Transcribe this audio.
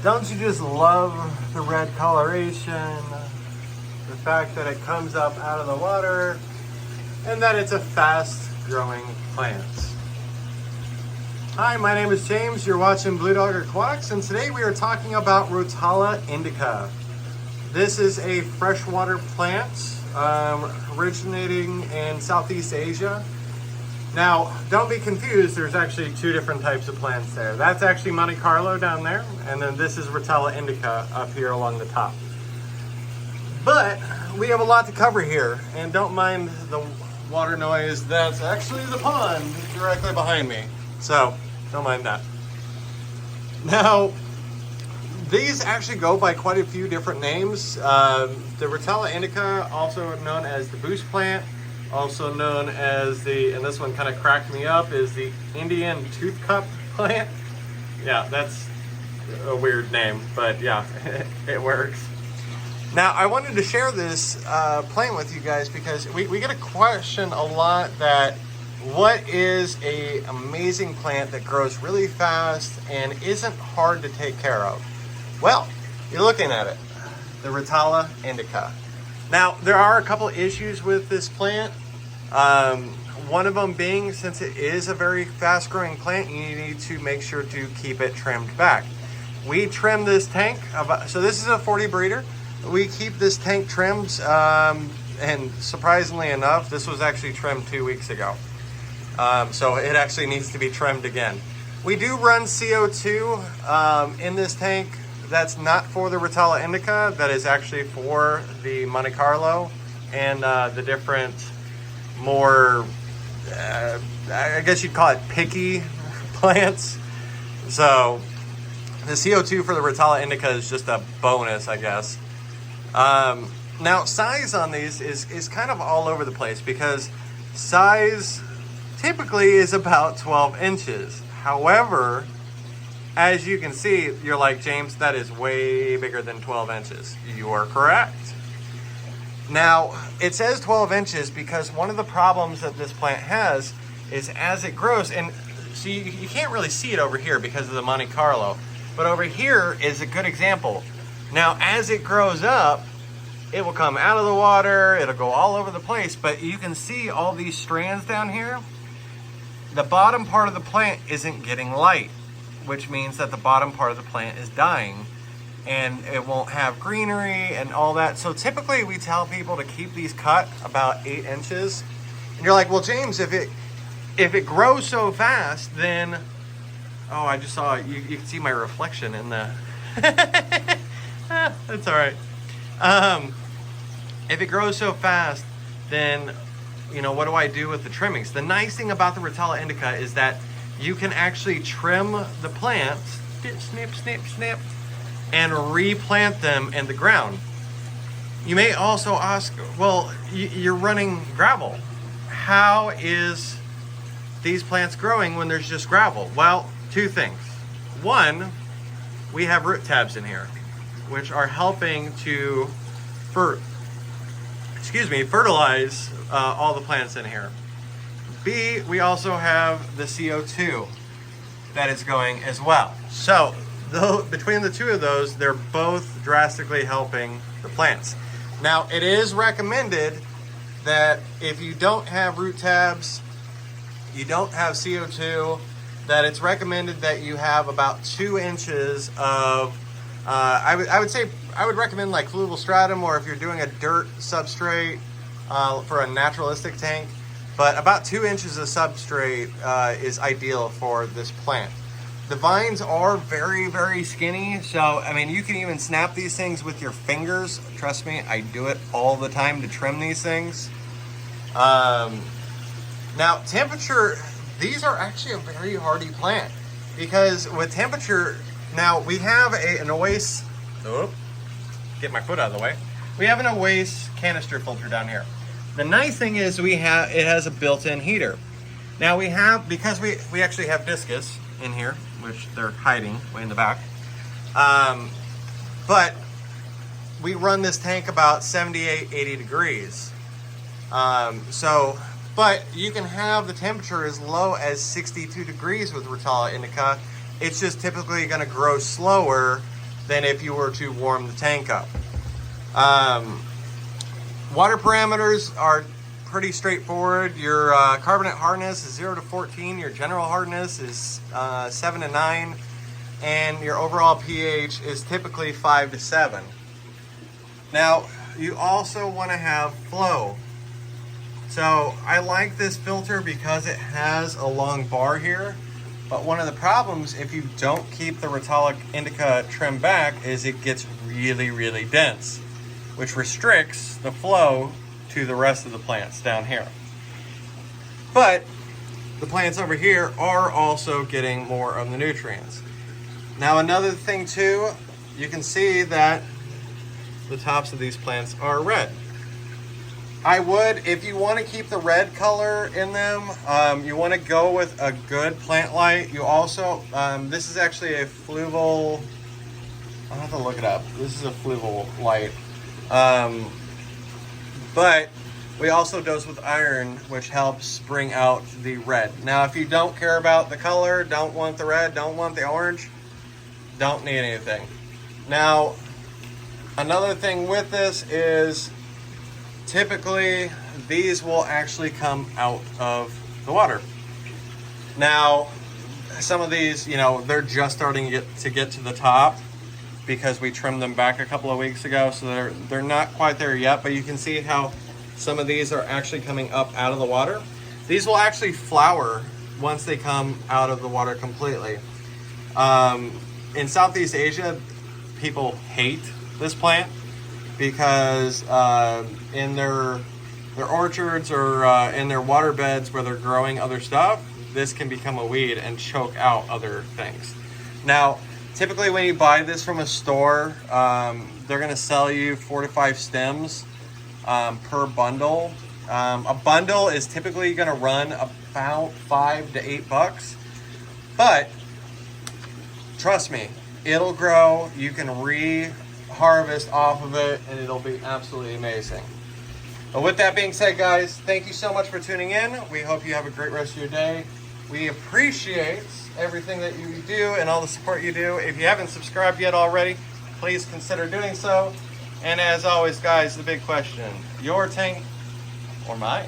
Don't you just love the red coloration, the fact that it comes up out of the water, and that it's a fast growing plant. Hi, my name is James. You're watching Blue Dog Aquatics, and today we are talking about Rotala indica. This is a freshwater plant originating in Southeast Asia. Now, don't be confused, there's actually two different types of plants there. That's actually Monte Carlo down there, and then this is Rotala indica up here along the top. But we have a lot to cover here, and don't mind the water noise. That's actually the pond directly behind me, so don't mind that. Now, these actually go by quite a few different names. The Rotala indica, also known as the boost plant, also known as and this one kind of cracked me up, is the Indian tooth cup plant. Yeah, that's a weird name, but yeah, it works. Now, I wanted to share this plant with you guys because we get a question a lot that what is a amazing plant that grows really fast and isn't hard to take care of? Well, you're looking at it, the Rotala indica. Now, there are a couple issues with this plant. One of them being, since it is a very fast growing plant, you need to make sure to keep it trimmed back. We trim this tank, so this is a 40 breeder. We keep this tank trimmed, and surprisingly enough, this was actually trimmed 2 weeks ago. So it actually needs to be trimmed again. We do run CO2 in this tank. That's not for the Rotala indica. That is actually for the Monte Carlo and the different, more, I guess you'd call it picky plants. So the CO2 for the Rotala indica is just a bonus, I guess. Now, size on these is kind of all over the place because size typically is about 12 inches. However, as you can see, you're like, James, that is way bigger than 12 inches. You are correct. Now, it says 12 inches because one of the problems that this plant has is as it grows, and see, you can't really see it over here because of the Monte Carlo, but over here is a good example. Now, as it grows up, it will come out of the water, it'll go all over the place, but you can see all these strands down here. The bottom part of the plant isn't getting light, which means that the bottom part of the plant is dying and it won't have greenery and all that. So typically we tell people to keep these cut about 8 inches. And you're like, well, James, if it grows so fast, then, oh, I just saw, you can see my reflection in the, that's all right. If it grows so fast, then, you know, what do I do with the trimmings? The nice thing about the Rotala indica is that you can actually trim the plants, snip, snip, snip, and replant them in the ground. You may also ask, well, you're running gravel. How is these plants growing when there's just gravel? Well, two things. One, we have root tabs in here, which are helping to fertilize all the plants in here. B, we also have the CO2 that is going as well. So between the two of those, they're both drastically helping the plants. Now, it is recommended that if you don't have root tabs, you don't have CO2, that it's recommended that you have about 2 inches of, I would recommend like fluvial stratum, or if you're doing a dirt substrate for a naturalistic tank, but about 2 inches of substrate is ideal for this plant. The vines are very, very skinny, so I mean, you can even snap these things with your fingers. Trust me, I do it all the time to trim these things. Now, temperature, these are actually a very hardy plant because with temperature, now we have an Oasis, get my foot out of the way. We have an Oasis canister filter down here. The nice thing is it has a built-in heater. Now because we actually have discus in here, which they're hiding way in the back. But we run this tank about 78, 80 degrees. But you can have the temperature as low as 62 degrees with Rotala indica. It's just typically going to grow slower than if you were to warm the tank up. Water parameters are pretty straightforward. Your carbonate hardness is 0 to 14, your general hardness is 7 to 9, and your overall pH is typically 5 to 7. Now, you also want to have flow. So I like this filter because it has a long bar here, but one of the problems if you don't keep the Rotella indica trimmed back is it gets really, really dense, which restricts the flow to the rest of the plants down here. But the plants over here are also getting more of the nutrients. Now another thing too, you can see that the tops of these plants are red. I would, if you want to keep the red color in them, you want to go with a good plant light. You also, this is actually a fluval, I'll have to look it up. This is a fluval light. But we also dose with iron, which helps bring out the red. Now, if you don't care about the color, don't want the red, don't want the orange, don't need anything. Now, another thing with this is typically these will actually come out of the water. Now, some of these, you know, they're just starting to get to the top because we trimmed them back a couple of weeks ago, so they're not quite there yet, but you can see how some of these are actually coming up out of the water. These will actually flower once they come out of the water completely. In Southeast Asia, people hate this plant because in their orchards or in their water beds where they're growing other stuff, this can become a weed and choke out other things. Now, typically when you buy this from a store, they're gonna sell you 4 to 5 stems per bundle. A bundle is typically gonna run about $5 to $8, but trust me, it'll grow. You can re-harvest off of it and it'll be absolutely amazing. But with that being said, guys, thank you so much for tuning in. We hope you have a great rest of your day. We appreciate everything that you do and all the support you do. If you haven't subscribed yet already, please consider doing so. And as always, guys, the big question, your tank or mine?